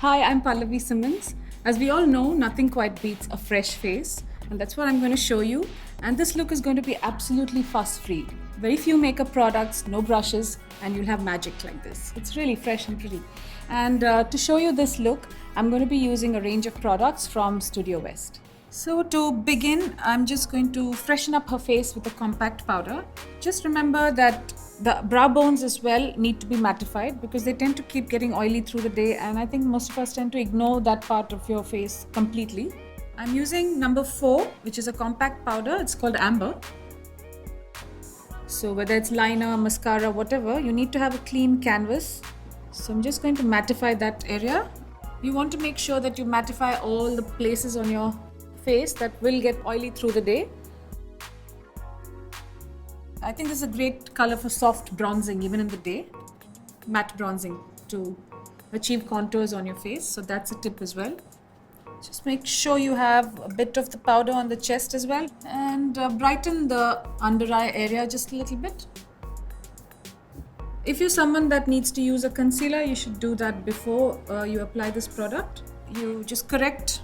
Hi, I'm Pallavi Symons. As we all know, nothing quite beats a fresh face, and that's what I'm going to show you. And this look is going to be absolutely fuss-free. Very few makeup products, no brushes, and you'll have magic like this. It's really fresh and pretty. And to show you this look, I'm going to be using a range of products from Studiowest. So to begin, I'm just going to freshen up her face with a compact powder. Just remember that the brow bones as well need to be mattified because they tend to keep getting oily through the day, and I think most of us tend to ignore that part of your face completely. I'm using number 4, which is a compact powder. It's called Amber. So whether it's liner, mascara, whatever, you need to have a clean canvas. So I'm just going to mattify that area. You want to make sure that you mattify all the places on your face that will get oily through the day. I think this is a great color for soft bronzing even in the day, matte bronzing to achieve contours on your face. So that's a tip as well. Just make sure you have a bit of the powder on the chest as well, and brighten the under eye area just a little bit. If you're someone that needs to use a concealer, you should do that before you apply this product. You just correct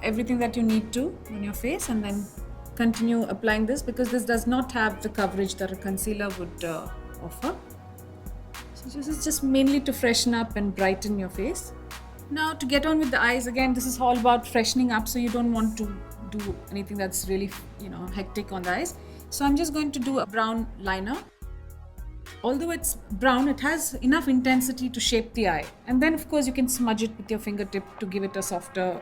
everything that you need to on your face and then continue applying this, because this does not have the coverage that a concealer would offer. So this is just mainly to freshen up and brighten your face. Now to get on with the eyes, again this is all about freshening up, so you don't want to do anything that's really hectic on the eyes. So I'm just going to do a brown liner. Although it's brown, it has enough intensity to shape the eye, and then of course you can smudge it with your fingertip to give it a softer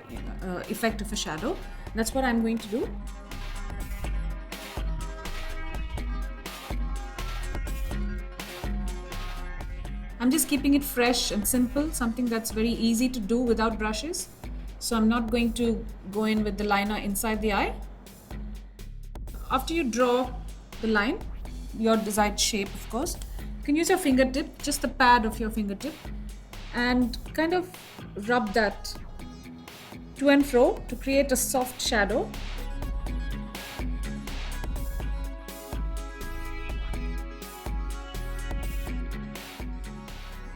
effect of a shadow. That's what I'm going to do. I'm just keeping it fresh and simple, something that's very easy to do without brushes. So I'm not going to go in with the liner inside the eye. After you draw the line, your desired shape of course, you can use your fingertip, just the pad of your fingertip, and kind of rub that to and fro to create a soft shadow.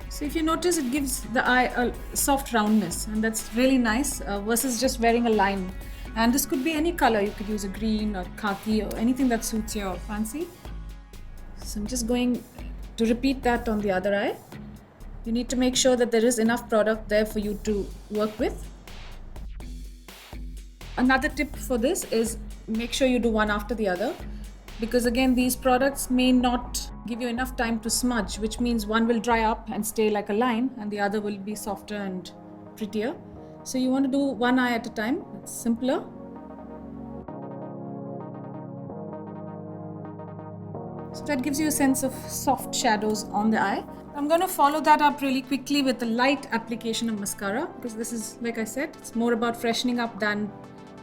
So if you notice, it gives the eye a soft roundness, and that's really nice versus just wearing a line. And this could be any color. You could use a green or khaki or anything that suits your fancy. So I'm just going to repeat that on the other eye. You need to make sure that there is enough product there for you to work with. Another tip for this is make sure you do one after the other, because again these products may not give you enough time to smudge, which means one will dry up and stay like a line and the other will be softer and prettier. So you want to do one eye at a time. It's simpler. So that gives you a sense of soft shadows on the eye. I'm going to follow that up really quickly with a light application of mascara, because this is, like I said, it's more about freshening up than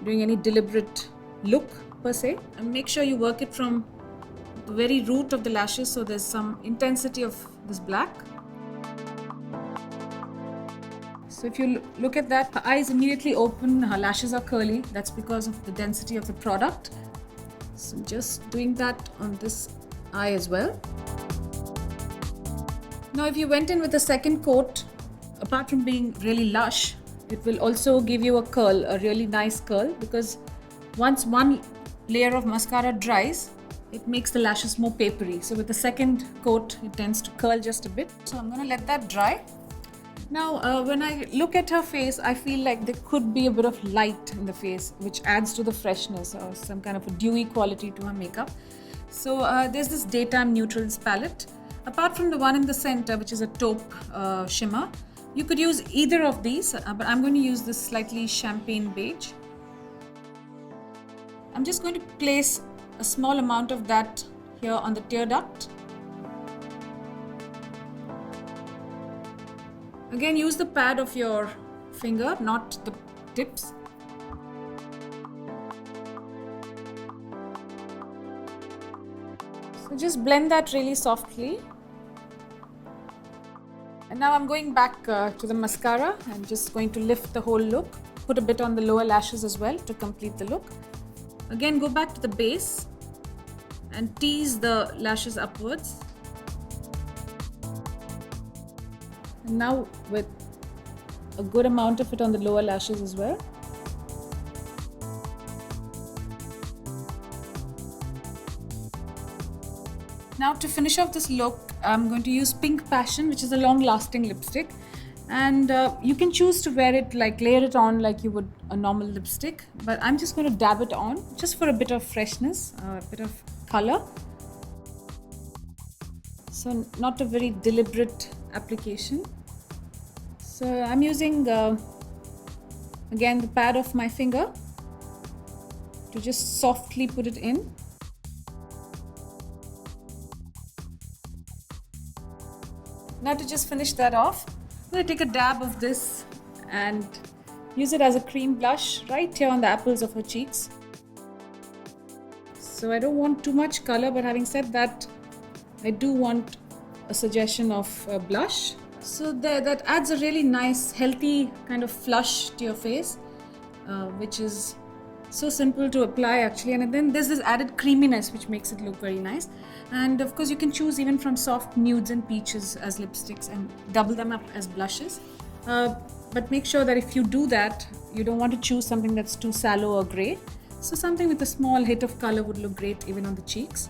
doing any deliberate look per se. And make sure you work it from the very root of the lashes, so there's some intensity of this black. So if you look at that, her eyes immediately open, her lashes are curly. That's because of the density of the product. So just doing that on this eye as well. Now if you went in with a second coat, apart from being really lush, it will also give you a curl, a really nice curl, because once one layer of mascara dries, it makes the lashes more papery. So with the second coat, it tends to curl just a bit. So I'm going to let that dry. Now when I look at her face, I feel like there could be a bit of light in the face, which adds to the freshness or some kind of a dewy quality to her makeup. So there's this Daytime Neutrals palette. Apart from the one in the center, which is a taupe shimmer, you could use either of these, but I'm going to use this slightly champagne beige. I'm just going to place a small amount of that here on the tear duct. Again, use the pad of your finger, not the tips. So just blend that really softly. And now I'm going back to the mascara. I'm just going to lift the whole look, put a bit on the lower lashes as well to complete the look. Again, go back to the base and tease the lashes upwards. And now with a good amount of it on the lower lashes as well. Now to finish off this look, I'm going to use Pink Passion, which is a long-lasting lipstick. And you can choose to wear it, like layer it on like you would a normal lipstick. But I'm just going to dab it on just for a bit of freshness, a bit of color. So not a very deliberate application. So I'm using, again, the pad of my finger to just softly put it in. Now to just finish that off, I'm going to take a dab of this and use it as a cream blush right here on the apples of her cheeks. So I don't want too much color, but having said that, I do want a suggestion of a blush. So that adds a really nice, healthy kind of flush to your face, which is so simple to apply actually. And then there's this added creaminess which makes it look very nice. And of course you can choose even from soft nudes and peaches as lipsticks and double them up as blushes. But make sure that if you do that, you don't want to choose something that's too sallow or grey. So something with a small hit of color would look great even on the cheeks.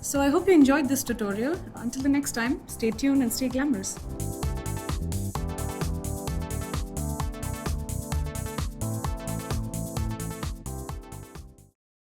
So I hope you enjoyed this tutorial. Until the next time, stay tuned and stay glamorous.